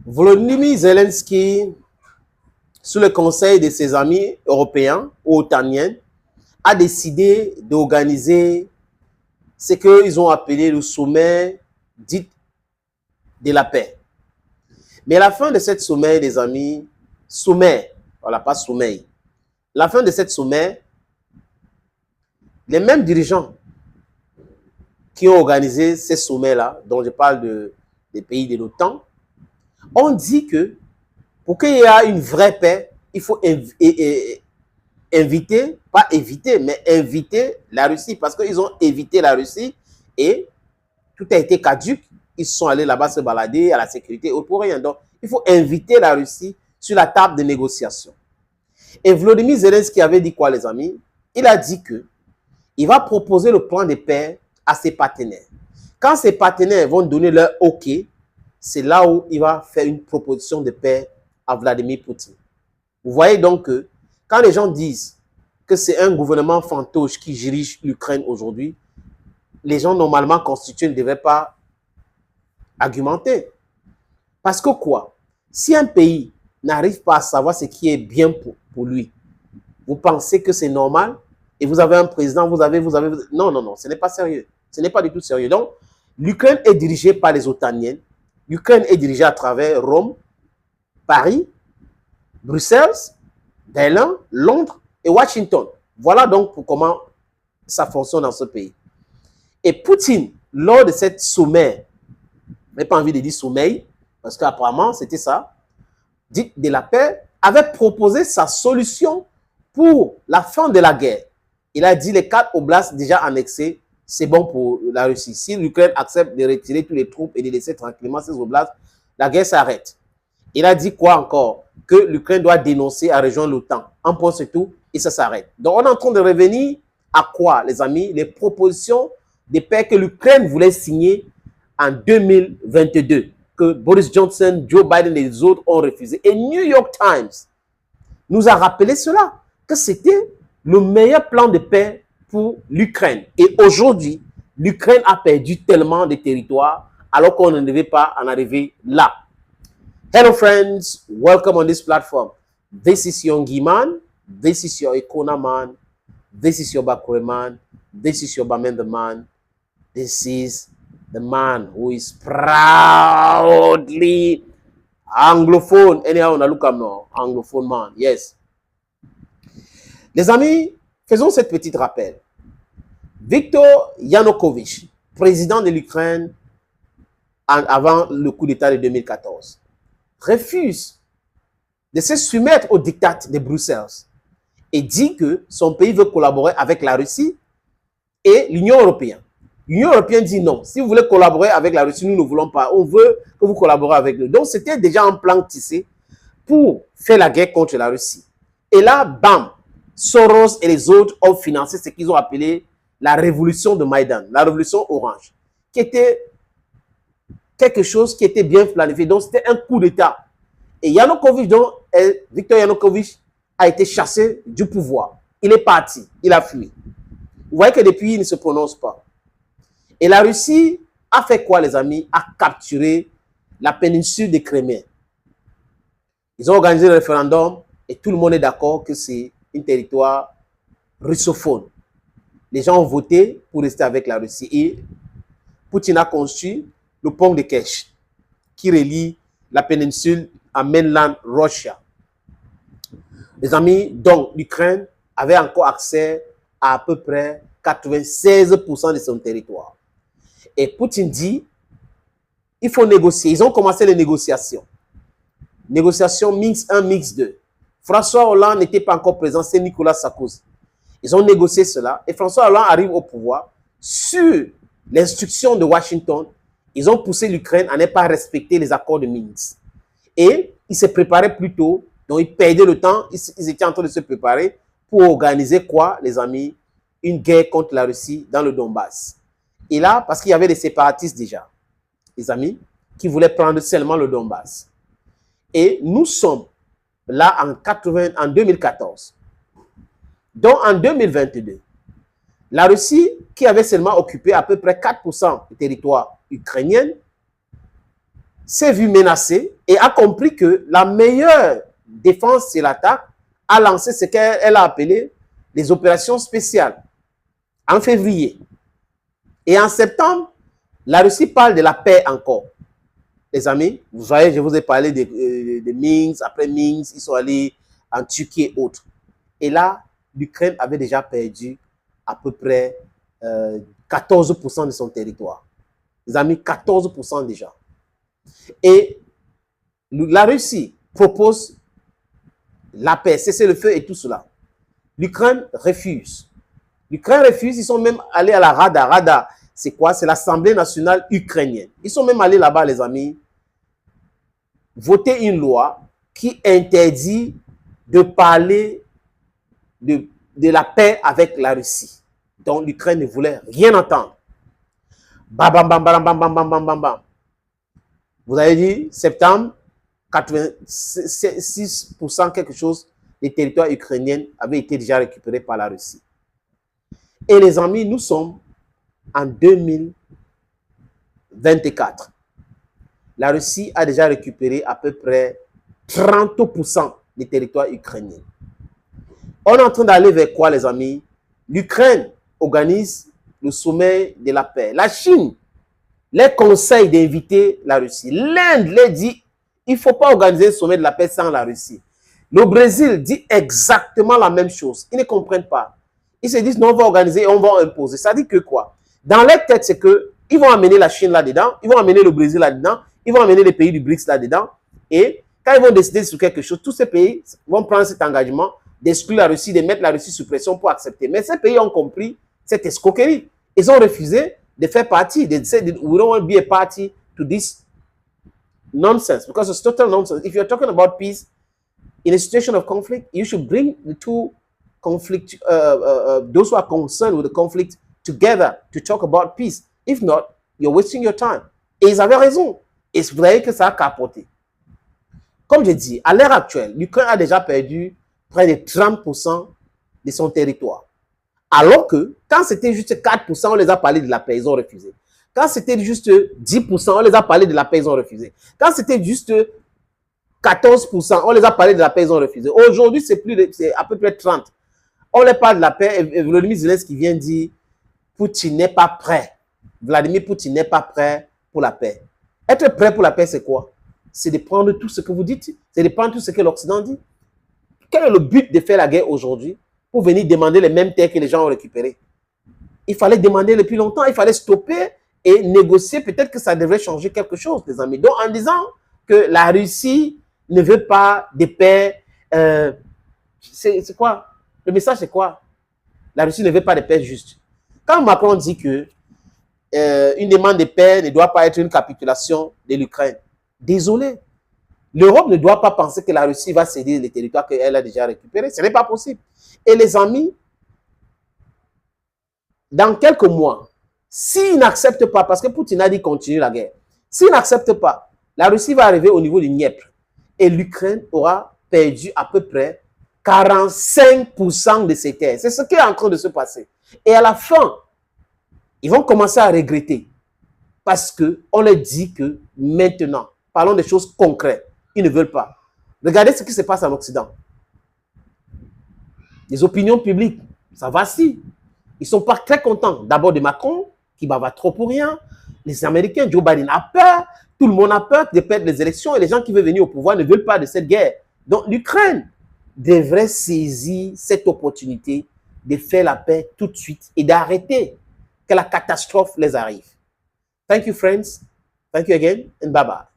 Volodymyr Zelensky, sous le conseil de ses amis européens ou otaniens, a décidé d'organiser ce qu'ils ont appelé le sommet dit de la paix. Mais à la fin de cette sommet, les amis, sommet, voilà, pas sommeil, la fin de cette sommet, les mêmes dirigeants qui ont organisé ces sommets-là, dont je parle des pays de l'OTAN, ont dit que pour qu'il y ait une vraie paix, il faut inviter, pas éviter, mais inviter la Russie, parce qu'ils ont évité la Russie et tout a été caduque. Ils sont allés là-bas se balader à la sécurité pour rien. Donc, il faut inviter la Russie sur la table de négociation. Et Volodymyr Zelensky avait dit quoi, les amis? Il a dit que il va proposer le plan de paix à ses partenaires. Quand ses partenaires vont donner leur OK, c'est là où il va faire une proposition de paix à Vladimir Poutine. Vous voyez donc que quand les gens disent que c'est un gouvernement fantoche qui dirige l'Ukraine aujourd'hui, les gens normalement constitués ne devraient pas argumenter. Parce que quoi? Si un pays n'arrive pas à savoir ce qui est bien pour lui, vous pensez que c'est normal et vous avez un président, vous avez... Non, non, non, ce n'est pas sérieux. Ce n'est pas du tout sérieux. Donc, l'Ukraine est dirigée par les otaniennes. L'Ukraine est dirigée à travers Rome, Paris, Bruxelles, Berlin, Londres et Washington. Voilà donc pour comment ça fonctionne dans ce pays. Et Poutine, lors de cette sommet, je n'ai pas envie de dire sommeil, parce qu'apparemment c'était ça, dit de la paix, avait proposé sa solution pour la fin de la guerre. Il a dit les 4 oblasts déjà annexés, c'est bon pour la Russie. Si l'Ukraine accepte de retirer tous les troupes et de laisser tranquillement ces oblasts, la guerre s'arrête. Il a dit quoi encore? Que l'Ukraine doit dénoncer à rejoindre l'OTAN. Un point c'est tout et ça s'arrête. Donc on est en train de revenir à quoi, les amis? Les propositions de paix que l'Ukraine voulait signer en 2022, que Boris Johnson, Joe Biden et les autres ont refusé. Et New York Times nous a rappelé cela, que c'était le meilleur plan de paix pour l'Ukraine. Et aujourd'hui, l'Ukraine a perdu tellement de territoires alors qu'on ne devait pas en arriver là. Hello friends, welcome on this platform. This is your Ngiman, this is your Ikona man, this is your Bakure man, this is your Bamenda man, this is the man who is proudly anglophone. Anyhow, on a look at now, anglophone man, yes. Les amis, faisons cette petite rappel. Viktor Yanukovych, président de l'Ukraine avant le coup d'État de 2014, refuse de se soumettre au diktat de Bruxelles et dit que son pays veut collaborer avec la Russie et l'Union européenne. L'Union européenne dit non. Si vous voulez collaborer avec la Russie, nous ne voulons pas. On veut que vous collaborez avec nous. Donc, c'était déjà un plan tissé pour faire la guerre contre la Russie. Et là, bam, Soros et les autres ont financé ce qu'ils ont appelé la révolution de Maïdan, la révolution orange, qui était quelque chose qui était bien planifié. Donc, c'était un coup d'État. Et Yanukovych, donc, Viktor Yanukovych, a été chassé du pouvoir. Il est parti, il a fui. Vous voyez que depuis, il ne se prononce pas. Et la Russie a fait quoi, les amis? A capturé la péninsule de Crimée. Ils ont organisé le référendum et tout le monde est d'accord que c'est un territoire russophone. Les gens ont voté pour rester avec la Russie. Et Poutine a conçu le pont de Kerch qui relie la péninsule à mainland Russia. Les amis, donc l'Ukraine avait encore accès à peu près 96% de son territoire. Et Poutine dit, il faut négocier. Ils ont commencé les négociations. Négociation mix 1, mix 2. François Hollande n'était pas encore présent, c'est Nicolas Sarkozy. Ils ont négocié cela et François Hollande arrive au pouvoir sur l'instruction de Washington. Ils ont poussé l'Ukraine à ne pas respecter les accords de Minsk. Et ils se préparaient plus tôt, donc ils perdaient le temps, ils étaient en train de se préparer pour organiser quoi, les amis? Une guerre contre la Russie dans le Donbass. Et là, parce qu'il y avait des séparatistes déjà, les amis, qui voulaient prendre seulement le Donbass. Et nous sommes là en 2014. Donc en 2022, la Russie, qui avait seulement occupé à peu près 4% du territoire ukrainien, s'est vu menacée et a compris que la meilleure défense, c'est l'attaque, a lancé ce qu'elle a appelé les opérations spéciales en février. Et en septembre, la Russie parle de la paix encore. Les amis, vous voyez, je vous ai parlé de Minsk. Après Minsk, ils sont allés en Turquie et autres. Et là, l'Ukraine avait déjà perdu à peu près 14% de son territoire. Les amis, 14% déjà. Et la Russie propose la paix, cesser le feu et tout cela. L'Ukraine refuse. L'Ukraine refuse, ils sont même allés à la Rada. Rada, c'est quoi? C'est l'Assemblée nationale ukrainienne. Ils sont même allés là-bas, les amis, voter une loi qui interdit de parler de la paix avec la Russie. Donc l'Ukraine ne voulait rien entendre. Bam, bam, bam, bam, bam, bam, bam, bam, bam. Vous avez dit, septembre, 86% quelque chose des territoires ukrainiens avaient été déjà récupérés par la Russie. Et les amis, nous sommes en 2024. La Russie a déjà récupéré à peu près 30% des territoires ukrainiens. On est en train d'aller vers quoi, les amis? L'Ukraine organise le sommet de la paix. La Chine les conseille d'inviter la Russie. L'Inde les dit, il ne faut pas organiser le sommet de la paix sans la Russie. Le Brésil dit exactement la même chose. Ils ne comprennent pas. Ils se disent, non, on va organiser et on va imposer. Ça dit que quoi? Dans leur tête, c'est qu'ils vont amener la Chine là-dedans, ils vont amener le Brésil là-dedans, ils vont amener les pays du BRICS là-dedans. Et quand ils vont décider sur quelque chose, tous ces pays vont prendre cet engagement d'exclure la Russie, de mettre la Russie sous pression pour accepter. Mais ces pays ont compris cette escroquerie. Ils ont refusé de faire partie. They said, we don't want to be a party to this nonsense because it's total nonsense. If you're talking about peace in a situation of conflict, you should bring the two conflict, those who are concerned with the conflict together to talk about peace. If not, you're wasting your time. Et ils avaient raison. Et c'est vrai que ça a capoté. Comme je dis, à l'heure actuelle, l'Ukraine a déjà perdu près de 30% de son territoire. Alors que, quand c'était juste 4%, on les a parlé de la paix, ils ont refusé. Quand c'était juste 10%, on les a parlé de la paix, ils ont refusé. Quand c'était juste 14%, on les a parlé de la paix, ils ont refusé. Aujourd'hui, c'est à peu près 30%. On les parle de la paix et Volodymyr Zelensky vient dire Poutine n'est pas prêt. Vladimir Poutine n'est pas prêt pour la paix. Être prêt pour la paix, c'est quoi? C'est de prendre tout ce que vous dites, c'est de prendre tout ce que l'Occident dit. Quel est le but de faire la guerre aujourd'hui? Pour venir demander les mêmes terres que les gens ont récupérées. Il fallait demander depuis longtemps, il fallait stopper et négocier. Peut-être que ça devrait changer quelque chose, les amis. Donc, en disant que la Russie ne veut pas de paix, c'est quoi? Le message, c'est quoi? La Russie ne veut pas de paix juste. Quand Macron dit que une demande de paix ne doit pas être une capitulation de l'Ukraine, désolé. L'Europe ne doit pas penser que la Russie va céder les territoires qu'elle a déjà récupérés. Ce n'est pas possible. Et les amis, dans quelques mois, s'ils n'acceptent pas, parce que Poutine a dit continue la guerre, s'ils n'acceptent pas, la Russie va arriver au niveau du Dniepr et l'Ukraine aura perdu à peu près 45% de ses terres. C'est ce qui est en train de se passer. Et à la fin, ils vont commencer à regretter parce qu'on leur dit que maintenant, parlons des choses concrètes. Ils ne veulent pas. Regardez ce qui se passe en Occident. Les opinions publiques, ça vacille. Ils ne sont pas très contents. D'abord de Macron, qui bavard trop pour rien. Les Américains, Joe Biden a peur. Tout le monde a peur de perdre les élections. Et les gens qui veulent venir au pouvoir ne veulent pas de cette guerre. Donc l'Ukraine devrait saisir cette opportunité de faire la paix tout de suite et d'arrêter que la catastrophe les arrive. Thank you, friends. Thank you again, and bye-bye.